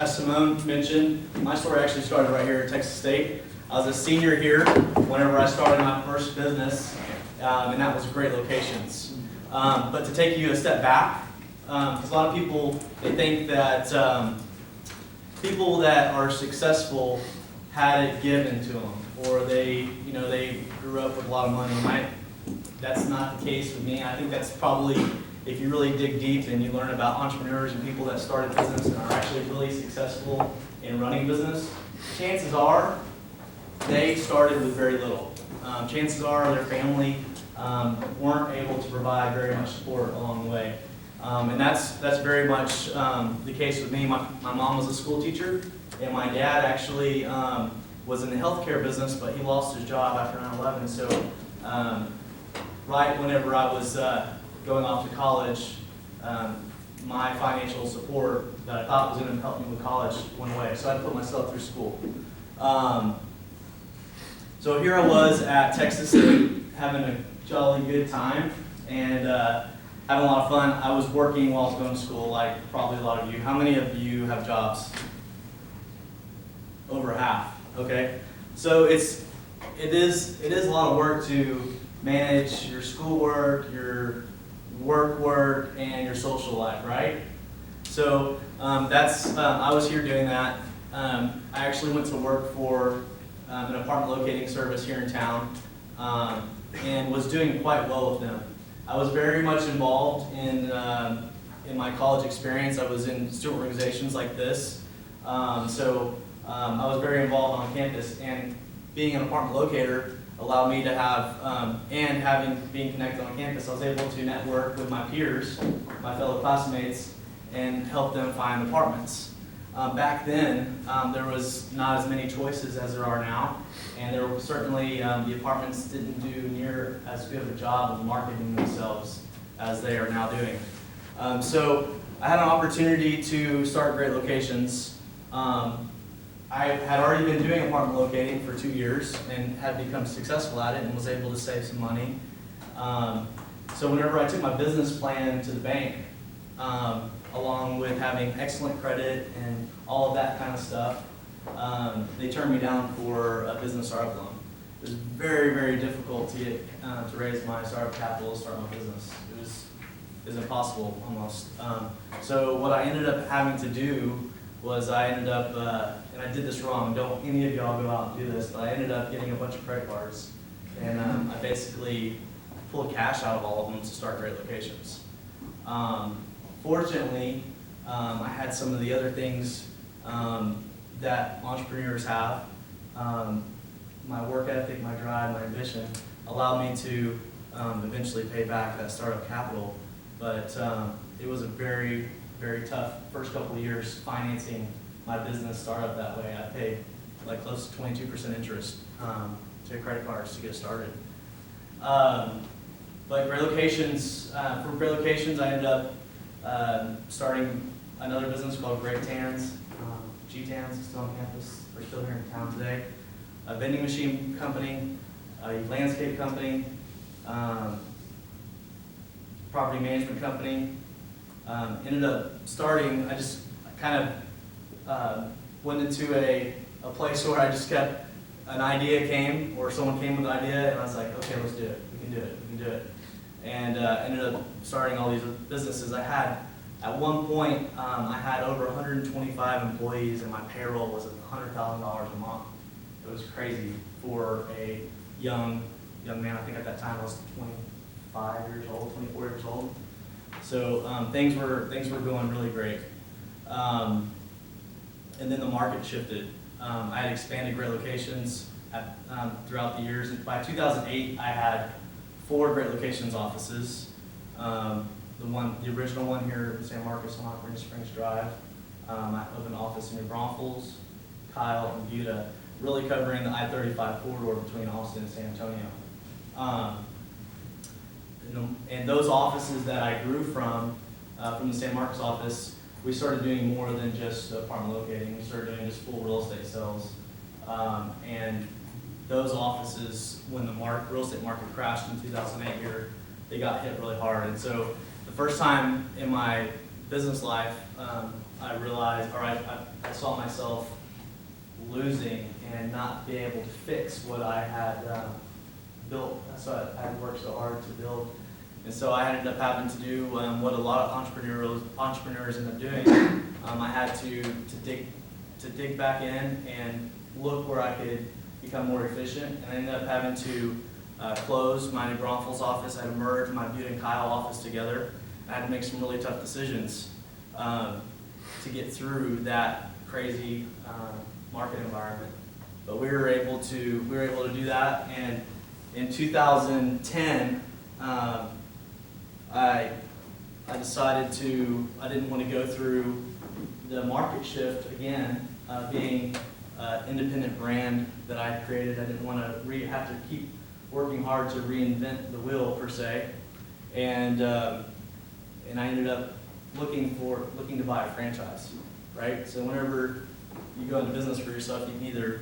As Simone mentioned, my story actually started right here at Texas State. I was a senior here whenever I started my first business, and that was Great Locations. But to take you a step back, because a lot of people, they think that people that are successful had it given to them, or they grew up with a lot of money. That's not the case with me. I think that's probably, if you really dig deep and you learn about entrepreneurs and people that started business and are actually really successful in running business, chances are they started with very little. Chances are their family weren't able to provide very much support along the way. And that's very much the case with me. My mom was a school teacher, and my dad actually was in the healthcare business, but he lost his job after 9/11. So right whenever I was going off to college, my financial support that I thought was going to help me with college went away. So I had to put myself through school. So here I was at Texas State having a jolly good time and having a lot of fun. I was working while I was going to school, like probably a lot of you. How many of you have jobs? Over half. Okay. So it is a lot of work to manage your schoolwork, your work, and your social life, right? So I was here doing that. I actually went to work for an apartment locating service here in town and was doing quite well with them. I was very much involved in my college experience. I was in student organizations like this. I was very involved on campus, and being an apartment locator allowed me to have, being connected on campus, I was able to network with my peers, my fellow classmates, and help them find apartments. Back then, there was not as many choices as there are now, and there were certainly, the apartments didn't do near as good of a job of marketing themselves as they are now doing. So I had an opportunity to start Great Locations. I had already been doing apartment locating for 2 years and had become successful at it and was able to save some money. So whenever I took my business plan to the bank, along with having excellent credit and all of that kind of stuff, they turned me down for a business startup loan. It was very, very difficult to get to raise my startup capital to start my business. It was impossible almost. So what I ended up having to do was I ended up, and I did this wrong, don't any of y'all go out and do this, but I ended up getting a bunch of credit cards. And I basically pulled cash out of all of them to start Great Locations. Fortunately, I had some of the other things that entrepreneurs have. My work ethic, my drive, my ambition allowed me to eventually pay back that startup capital. But it was a very, very tough first couple of years financing my business startup that way. I paid like close to 22% interest to credit cards to get started. But Great Locations, for Great Locations, I ended up starting another business called Great Tans. G-Tans is still on campus. We're still here in town today. A vending machine company, a landscape company, property management company. Ended up starting, I kind of went into a place where I just kept, an idea came, or someone came with an idea, and I was like, okay, let's do it. We can do it. We can do it. And ended up starting all these businesses. At one point, I had over 125 employees, and my payroll was $100,000 a month. It was crazy for a young man. I think at that time I was 25 years old, 24 years old. So things were going really great. And then the market shifted. I had expanded Great Locations throughout the years. And by 2008, I had 4 Great Locations offices. The original one here in San Marcos on Orange Springs Drive. I opened an office in New Braunfels, Kyle, and Buda, really covering the I-35 corridor between Austin and San Antonio. And those offices that I grew from the San Marcos office, we started doing more than just apartment locating. We started doing just full real estate sales. And those offices, when the real estate market crashed in 2008 here, they got hit really hard. And so the first time in my business life, I realized, or I saw myself losing and not being able to fix what I had built. That's what I had worked so hard to build. And so I ended up having to do what a lot of entrepreneurs end up doing. I had to dig back in and look where I could become more efficient. And I ended up having to close my New Braunfels office. I had to merge my Butte and Kyle office together. I had to make some really tough decisions to get through that crazy market environment. But we were able to do that. And in 2010, I decided I didn't want to go through the market shift again, being an independent brand that I had created. I didn't want to have to keep working hard to reinvent the wheel per se, and I ended up looking to buy a franchise, right? So whenever you go into business for yourself, you can either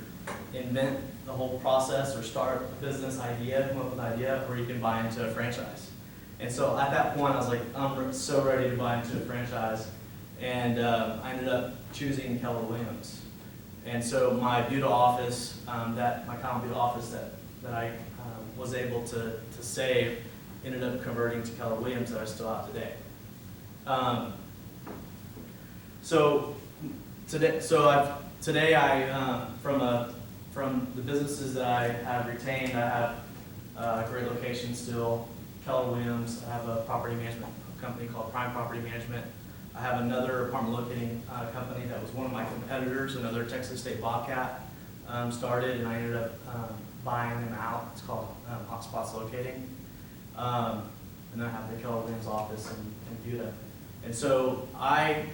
invent the whole process or start a business idea, come up with an idea, or you can buy into a franchise. And so at that point, I was like, I'm so ready to buy into a franchise. And I ended up choosing Keller Williams. And so my Butte office, my common Butte office that I was able to save, ended up converting to Keller Williams that I still have today. Today I from the businesses that I have retained, I have a great location still. Keller Williams. I have a property management company called Prime Property Management. I have another apartment locating company that was one of my competitors, another Texas State Bobcat, started, and I ended up buying them out. It's called Hotspots Locating. And then I have the Keller Williams office in Butte. And so I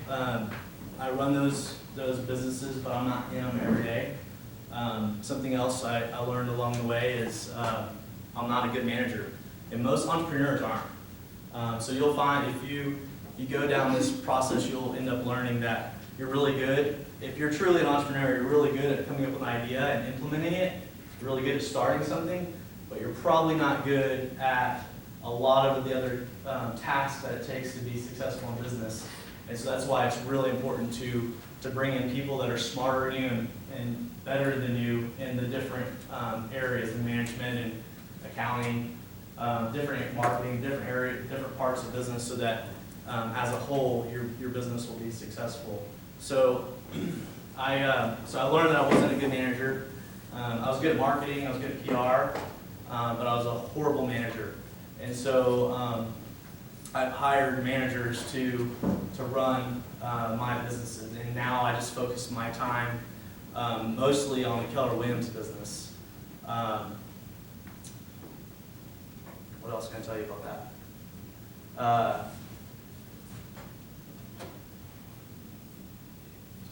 run those businesses, but I'm not in them every day. Something else I learned along the way is I'm not a good manager. And most entrepreneurs aren't. So you'll find if you go down this process, you'll end up learning that you're really good. If you're truly an entrepreneur, you're really good at coming up with an idea and implementing it. You're really good at starting something, but you're probably not good at a lot of the other tasks that it takes to be successful in business. And so that's why it's really important to bring in people that are smarter than you and better than you in the different areas in management and accounting, different marketing, different parts of business, so that as a whole your business will be successful. So I learned that I wasn't a good manager. I was good at marketing, I was good at PR, but I was a horrible manager. And so I've hired managers to run my businesses, and now I just focus my time mostly on the Keller Williams business. What else can I tell you about that?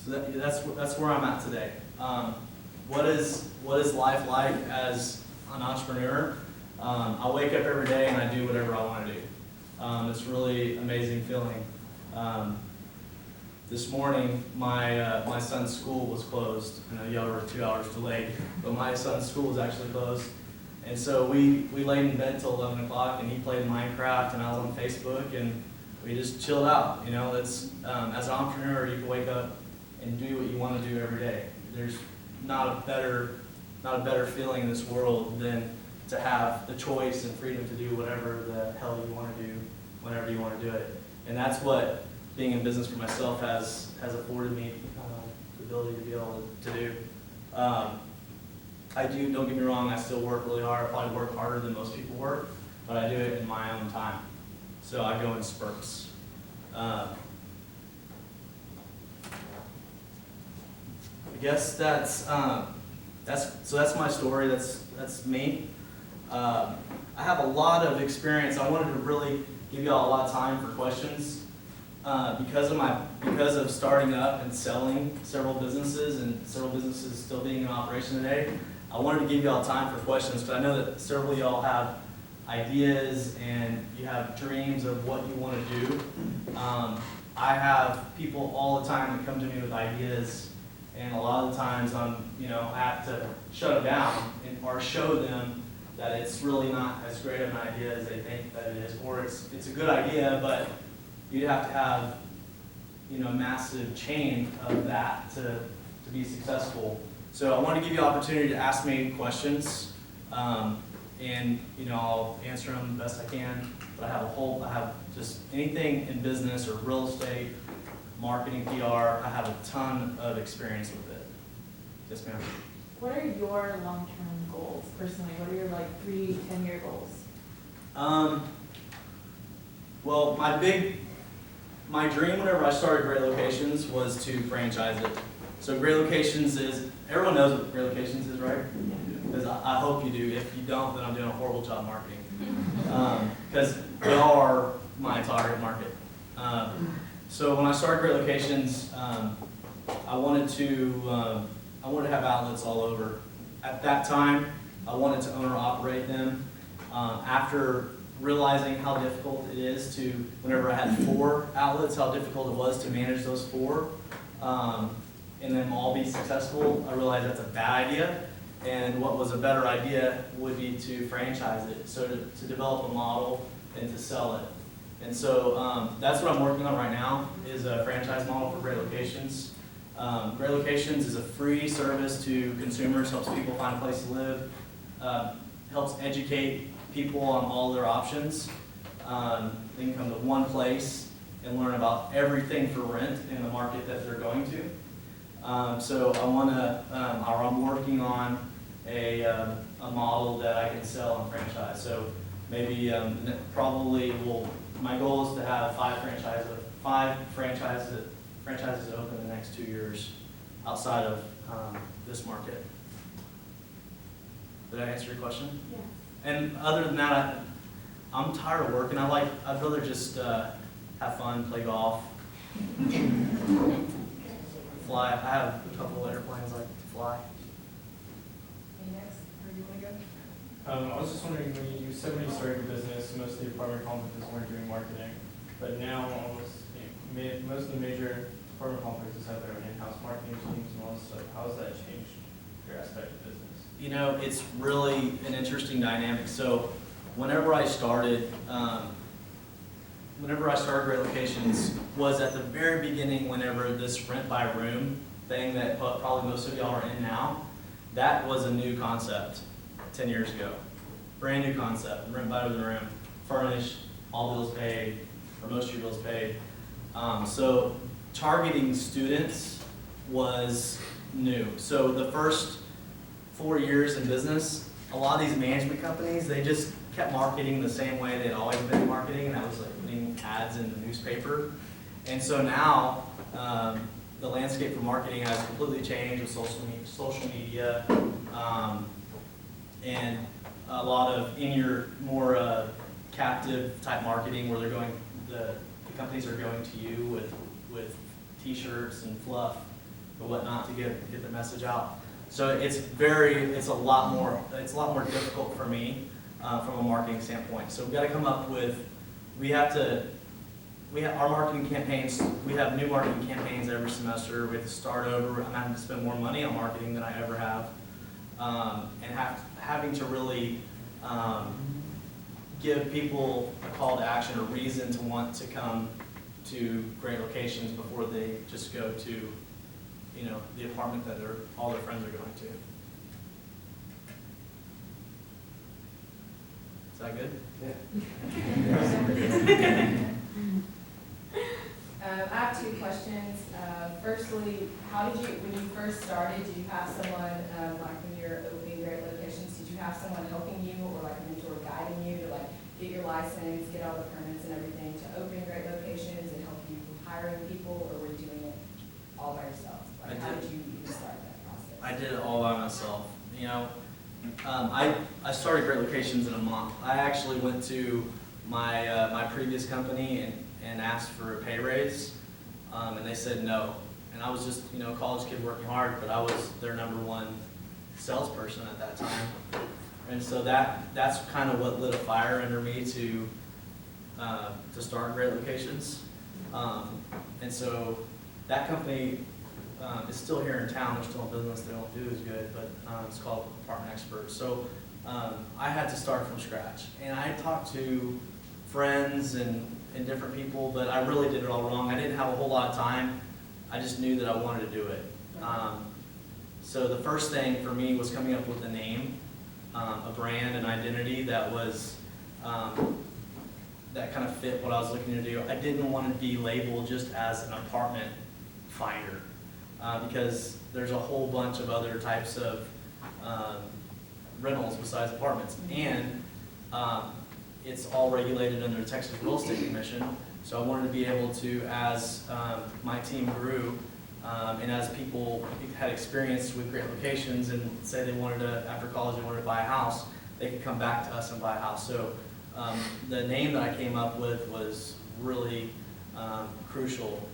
So that's where I'm at today. What is life like as an entrepreneur? I wake up every day and I do whatever I want to do. It's really amazing feeling. This morning, my son's school was closed. I know y'all were 2 hours delayed, but my son's school was actually closed. And so we laid in bed till 11 o'clock, and he played Minecraft, and I was on Facebook, and we just chilled out. You know, that's as an entrepreneur, you can wake up and do what you want to do every day. There's not a better feeling in this world than to have the choice and freedom to do whatever the hell you want to do, whenever you want to do it. And that's what being in business for myself has afforded me the ability to be able to do. I do, don't get me wrong, I still work really hard. I probably work harder than most people work, but I do it in my own time. So I go in spurts. I guess that's my story. That's me. I have a lot of experience. I wanted to really give y'all a lot of time for questions because of starting up and selling several businesses and several businesses still being in operation today. I wanted to give y'all time for questions because I know that several of y'all have ideas and you have dreams of what you want to do. I have people all the time that come to me with ideas, and a lot of the times I have to shut them down or show them that it's really not as great of an idea as they think that it is, or it's a good idea, but you have to have massive chain of that to be successful. So I want to give you an opportunity to ask me questions, and I'll answer them the best I can. But I have just anything in business or real estate, marketing, PR. I have a ton of experience with it. Yes, ma'am. What are your long-term goals personally? What are your 3, 10-year goals? Well, my dream whenever I started Great Locations was to franchise it. So Great Locations is, everyone knows what Great Locations is, right? Because I hope you do. If you don't, then I'm doing a horrible job marketing. Because y'all are my target market. So when I started Great Locations, I wanted to have outlets all over. At that time, I wanted to own or operate them. After realizing how difficult it is to, whenever I had 4 outlets, how difficult it was to manage those 4, and then all be successful, I realized that's a bad idea. And what was a better idea would be to franchise it, so to develop a model and to sell it. And so that's what I'm working on right now, is a franchise model for Great Locations. Great Locations is a free service to consumers, helps people find a place to live, helps educate people on all their options. They can come to one place and learn about everything for rent in the market that they're going to. So I'm working on a model that I can sell and franchise. So maybe my goal is to have 5 franchises open in the next 2 years outside of this market. Did I answer your question? Yeah. And other than that, I'm tired of working. I'd rather just have fun, play golf, fly. I have a couple of airplanes I like to fly. Next, where do you want to go? I was just wondering, when you said when you started your business, most of the apartment complexes weren't doing marketing, but now most of the major apartment complexes have their own in-house marketing teams and all this stuff. How has that changed your aspect of business? It's really an interesting dynamic. So whenever I started Great Locations was at the very beginning, whenever this rent by room thing that probably most of y'all are in now, that was a new concept 10 years ago. Brand new concept, rent by the room, furnished, all bills paid, or most of your bills paid. So targeting students was new. So the first 4 years in business, a lot of these management companies, they just kept marketing the same way they'd always been marketing, and that was like putting ads in the newspaper. And so now, the landscape for marketing has completely changed with social media, and a lot of more captive type marketing where the companies are going to you with t-shirts and fluff and whatnot to get the message out. So it's a lot more difficult for me from a marketing standpoint. So we've got to come up with, our marketing campaigns, we have new marketing campaigns every semester. We have to start over. I'm having to spend more money on marketing than I ever have. And having to really give people a call to action, a reason to want to come to Great Locations before they just go to the apartment that all their friends are going to. Is that good? Yeah. I have 2 questions. Firstly, when you first started, did you have someone, like when you're opening Great Locations, did you have someone helping you or like a mentor guiding you to get your license, get all the permits and everything to open Great Locations and help you hiring people, or were you doing it all by yourself? How did you even start that process? I did it all by myself. I started Great Locations in a month. I actually went to my previous company and asked for a pay raise, and they said no. And I was just a college kid working hard, but I was their #1 salesperson at that time. And so that's kind of what lit a fire under me to start Great Locations. And so that company is still here in town. They're still in business. They don't do as good, but it's called Apartment Experts. So I had to start from scratch, and I talked to friends and and different people, but I really did it all wrong. I didn't have a whole lot of time. I just knew that I wanted to do it. So the first thing for me was coming up with a name, a brand, an identity that was, that kind of fit what I was looking to do. I didn't want to be labeled just as an apartment finder, because there's a whole bunch of other types of rentals besides apartments. And it's all regulated under the Texas Real Estate Commission. So I wanted to be able to, as my team grew, and as people had experience with great locations and say they wanted to, after college, they wanted to buy a house, they could come back to us and buy a house. So the name that I came up with was really crucial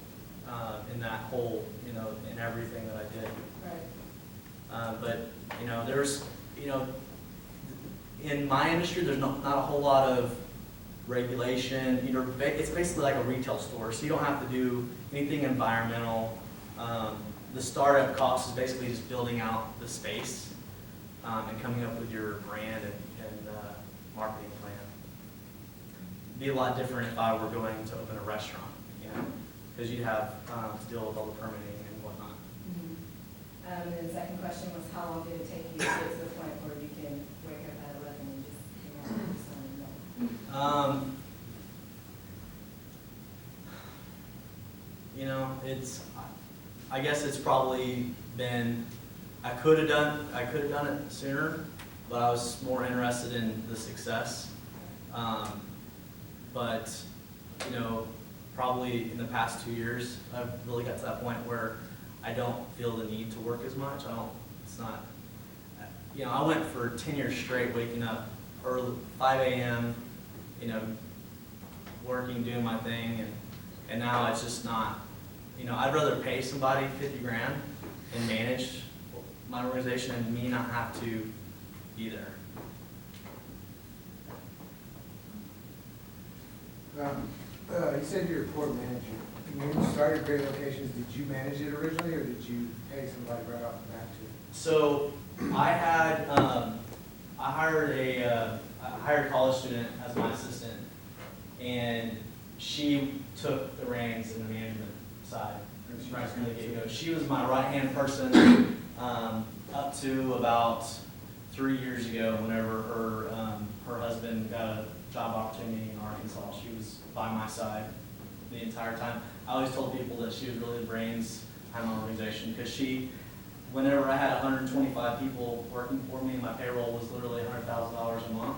in that whole, in everything that I did. Right. But, there's, in my industry, there's not a whole lot of regulation. It's basically like a retail store, so you don't have to do anything environmental. The startup cost is basically just building out the space and coming up with your brand and marketing plan. It'd be a lot different if I were going to open a restaurant, because you'd have to deal with all the permitting and whatnot. And the second question was, how long did it take you to get to the point where you can wake up at 11 and just hang out with your son and mom? I guess it's probably been, I could have done it sooner, but I was more interested in the success. But probably in the past 2 years, I've really got to that point where I don't feel the need to work as much. I went for 10 years straight, waking up early, 5 a.m., working, doing my thing, and now it's just not, I'd rather pay somebody 50 grand and manage my organization and me not have to be there. You said you're a port manager. When you started Great Locations, did you manage it originally, or did you pay somebody right off the bat to? So I had, I hired a college student as my assistant, and she took the reins in the management side right from the get-go. She was my right-hand person up to about 3 years ago, whenever her husband got a job opportunity in Arkansas. She was by my side the entire time. I always told people that she was really the brains behind my organization, because whenever I had 125 people working for me, my payroll was literally $100,000 a month,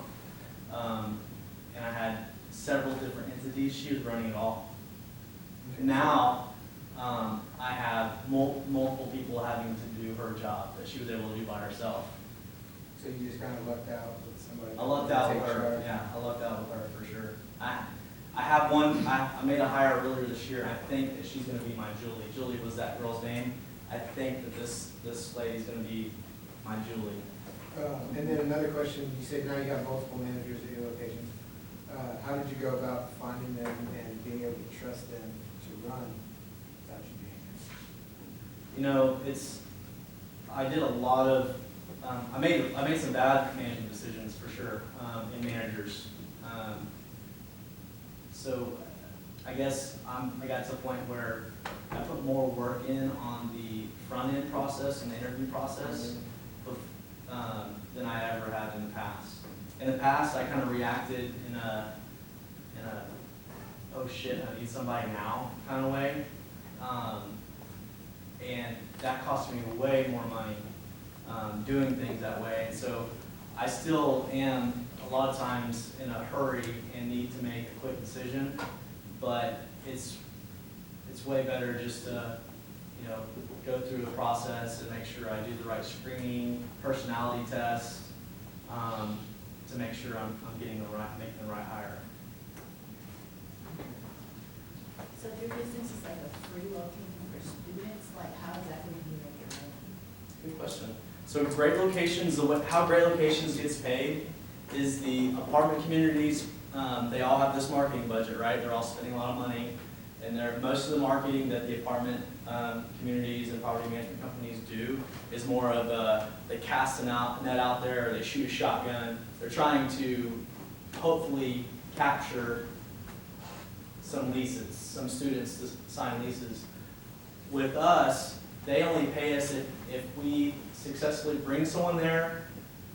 and I had several different entities. She was running it all. Now, I have multiple people having to do her job that she was able to do by herself. So you just kind of lucked out with somebody? I lucked out with to take her, charge? yeah, I lucked out with her for sure. I have one, I made a hire earlier this year, and I think that she's gonna be my Julie. Julie was that girl's name. I think that this lady's gonna be my Julie. And then another question, you said now you have multiple managers at your locations. How did you go about finding them and being able to trust them to run without you being there? I did a lot of, I made some bad management decisions for sure, in managers. So I guess I got to a point where I put more work in on the front end process and the interview process than I ever had in the past. In the past, I kind of reacted in a oh shit, I need somebody now kind of way, and that cost me way more money doing things that way. And so I still am a lot of times in a hurry and need to make a quick decision, but it's way better just to go through the process and make sure I do the right screening, personality test, to make sure I'm making the right hire. So if your business is like a free location for students, like how exactly do you make your money? Good question. So Great Locations, how Great Locations gets paid is the apartment communities, they all have this marketing budget, right? They're all spending a lot of money, and most of the marketing that the apartment communities and property management companies do is more of they cast a net out there, or they shoot a shotgun. They're trying to hopefully capture some leases, some students to sign leases. With us, they only pay us if we successfully bring someone there,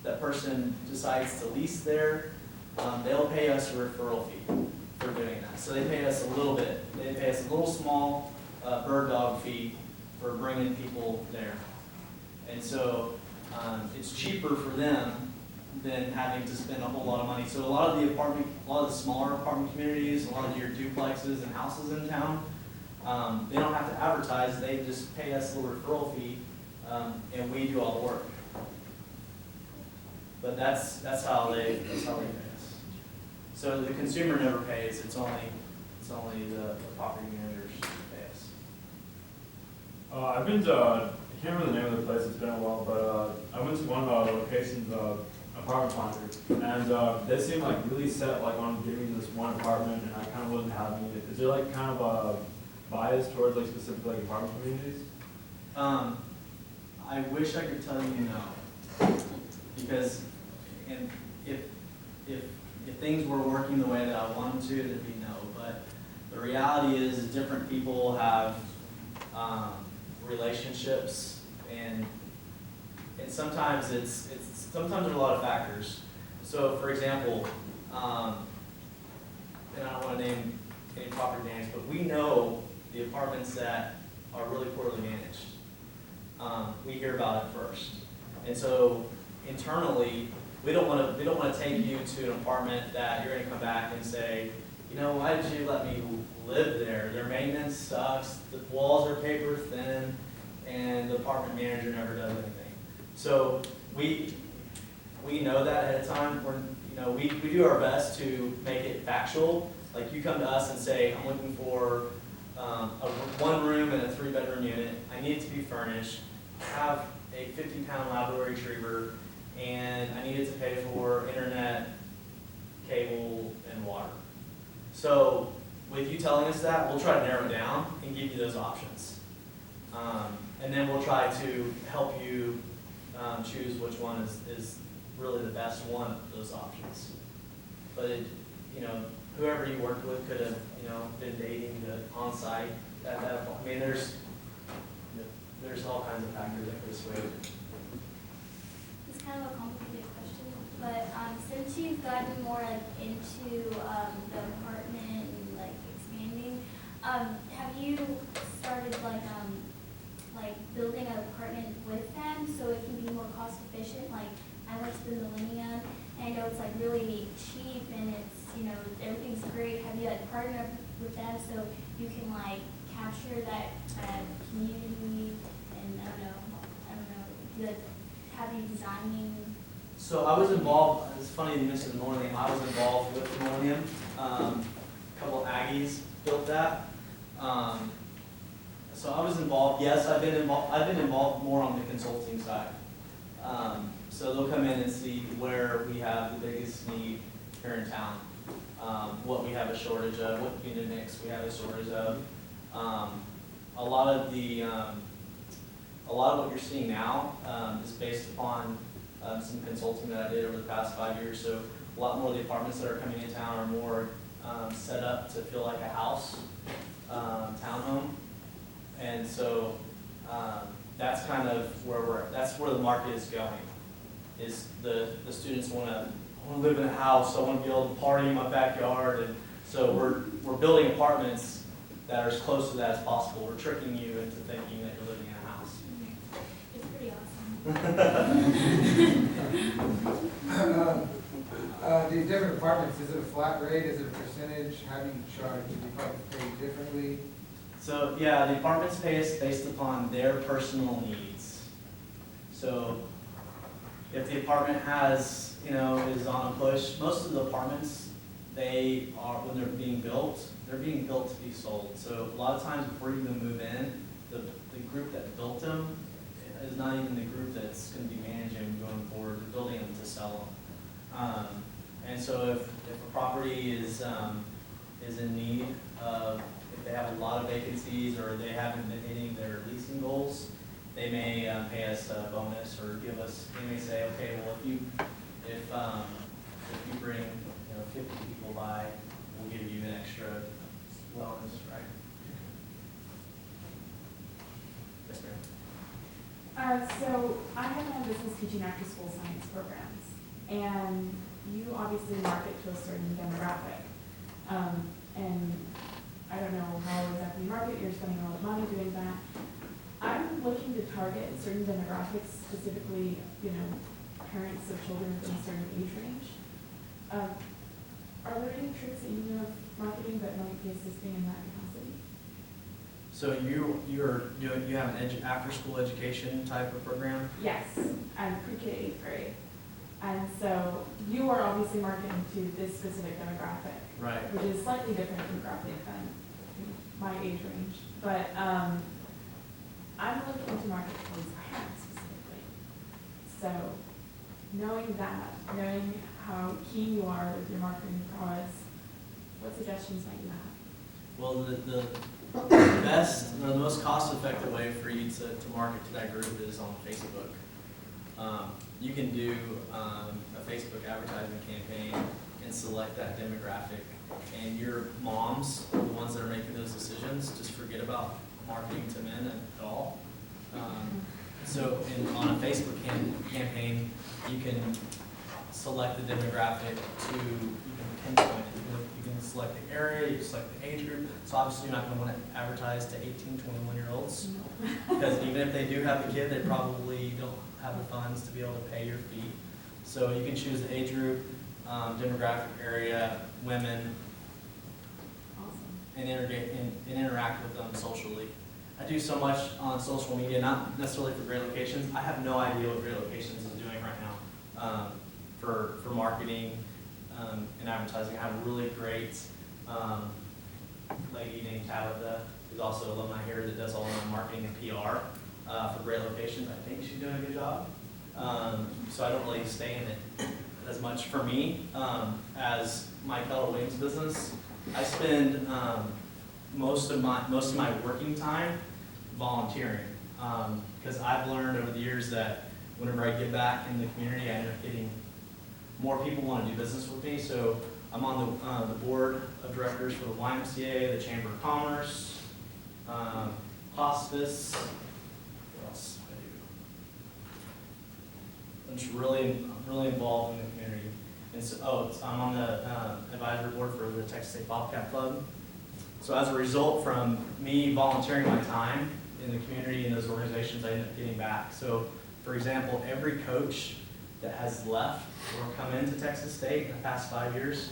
that person decides to lease there, they'll pay us a referral fee for doing that. So they pay us a little bit. They pay us a little small bird dog fee for bringing people there. And so it's cheaper for them than having to spend a whole lot of money. So a lot of the smaller apartment communities, a lot of your duplexes and houses in town, they don't have to advertise. They just pay us a little referral fee, and we do all the work. But that's how they pay us. So the consumer never pays. It's only the property managers who pay us. I've been to, I can't remember the name of the place, it's been a while, but I went to one of the locations, apartment complex, and they seemed like really set like on giving me this one apartment, and I kind of wasn't having it. Is there like kind of a bias towards like specific like apartment communities? I wish I could tell you no, because if things were working the way that I want them to, it'd be no. But the reality is different people have relationships, and sometimes sometimes there's a lot of factors. So for example, and I don't want to name any property names, but we know the apartments that are really poorly managed. We hear about it first, and so internally, we don't want to take you to an apartment that you're going to come back and say, you know, why did you let me live there? Their maintenance sucks, the walls are paper thin, and the apartment manager never does anything. So we know that ahead of time. We do our best to make it factual. Like you come to us and say, I'm looking for a 1 room and a 3-bedroom unit. I need it to be furnished. Have a 50-pound Labrador Retriever, and I need it to pay for internet, cable, and water. So with you telling us that, we'll try to narrow it down and give you those options. And then we'll try to help you choose which one is really the best one of those options. But whoever you worked with could have been dating the on-site. I mean, there's all kinds of factors that could sway it. It's kind of a complicated question, but since you've gotten more into the apartment and expanding, have you started building an apartment with them so it can be more cost efficient? Like I went to the Millennium, and I know it's really cheap and it's everything's great. Have you partnered with them so you can capture that community? And I don't know, have you designing? So I was involved, it's funny you mentioned the Millennium, I was involved with the Millennium. A couple of Aggies built that. So I was involved, yes, I've been involved more on the consulting side. So they'll come in and see where we have the biggest need here in town, what we have a shortage of, what unit mix we have a shortage of. A lot of what you're seeing now is based upon some consulting that I did over the past 5 years. So a lot more of the apartments that are coming in town are more set up to feel like a house, townhome. And so that's kind of that's where the market is going. Is the students want to live in a house, I want to be able to party in my backyard, and so we're building apartments that are as close to that as possible. We're tricking you into thinking that you're living in a house. It's pretty awesome. The different apartments, is it a flat rate, is it a percentage, how do you charge, do the apartments pay differently? So yeah, the apartments pay us based upon their personal needs. So if the apartment has, is on a push, most of the apartments, when they're being built to be sold. So a lot of times before you even move in, the group that built them is not even the group that's going to be managing them going forward. They're building them to sell them. And so if a property is in need of, if they have a lot of vacancies or they haven't been hitting their leasing goals, they may pay us a bonus or they may say, okay, well, if you bring 50 people by, we'll give you an extra wellness, right? Yes, ma'am. So I have my business teaching after-school science programs, and you obviously market to a certain demographic. And I don't know how exactly you market, you're spending a lot of money doing that. I'm looking to target certain demographics, specifically, parents of children within a certain age range. Are there any tricks that you know of marketing that might be assisting in that capacity? So you have an after-school education type of program? Yes, I'm pre-K 8th grade. And so you are obviously marketing to this specific demographic, Right. which is slightly different demographic than my age range. But I'm looking to market towards parents specifically. So knowing that, knowing how keen you are with your marketing prowess, what suggestions might you have? Well, the best, or the most cost-effective way for you to market to that group is on Facebook. You can do a Facebook advertising campaign and select that demographic, and your moms are the ones that are making those decisions. Just forget about marketing to men at all. So on a Facebook campaign, you can select the demographic you can pinpoint it. You can select the area, you can select the age group. So obviously you're not going to want to advertise to 18, 21-year-olds. Because even if they do have a kid, they probably don't have the funds to be able to pay your fee. So you can choose the age group, demographic area, women, Awesome. and interact with them socially. I do so much on social media, not necessarily for Great Locations. I have no idea what Great Locations is doing right now for marketing and advertising. I have a really great lady named Tabitha, who's also an alumni here, that does all my marketing and PR for Great Locations. I think she's doing a good job. So I don't really stay in it as much. For me, as my Keller Williams business, I spend most of my working time volunteering, because I've learned over the years that whenever I give back in the community, I end up getting more people want to do business with me. So I'm on the board of directors for the YMCA, the Chamber of Commerce, hospice. What else do I do? I'm just really involved in the community. And so, I'm on the advisory board for the Texas State Bobcat Club. So as a result from me volunteering my time in the community and those organizations, I end up getting back. So for example, every coach that has left or come into Texas State in the past 5 years,